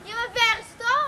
Ja, maar verstopt!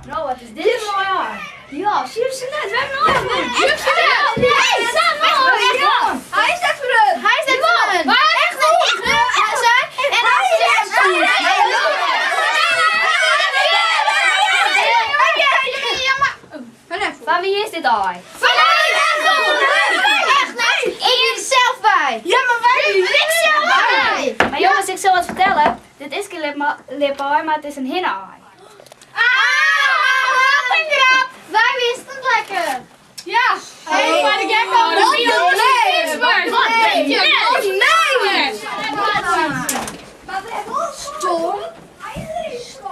Nou, wat is dit een mooi haar? Ja, zie je ze net? We hebben een haar. Zie je ze net? Nee, samen. Hij is net voor hun. Hij is net voor hun. Echt niet. En hij is net voor hun. Van wie is dit haar? Van mij! Echt niet? Ik ben er zelf bij. Ja, maar wij ik zelf bij. Maar jongens, ik zal wat vertellen. Dit is geen liphaar, maar het is een hinnehaar. Wij wisten het lekker. Ja. Hé, maar de gek over de bio is een wat weet je? Nee!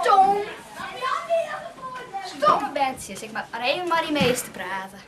Stom. Stomme betsjes. Ik mag alleen maar die meeste praten.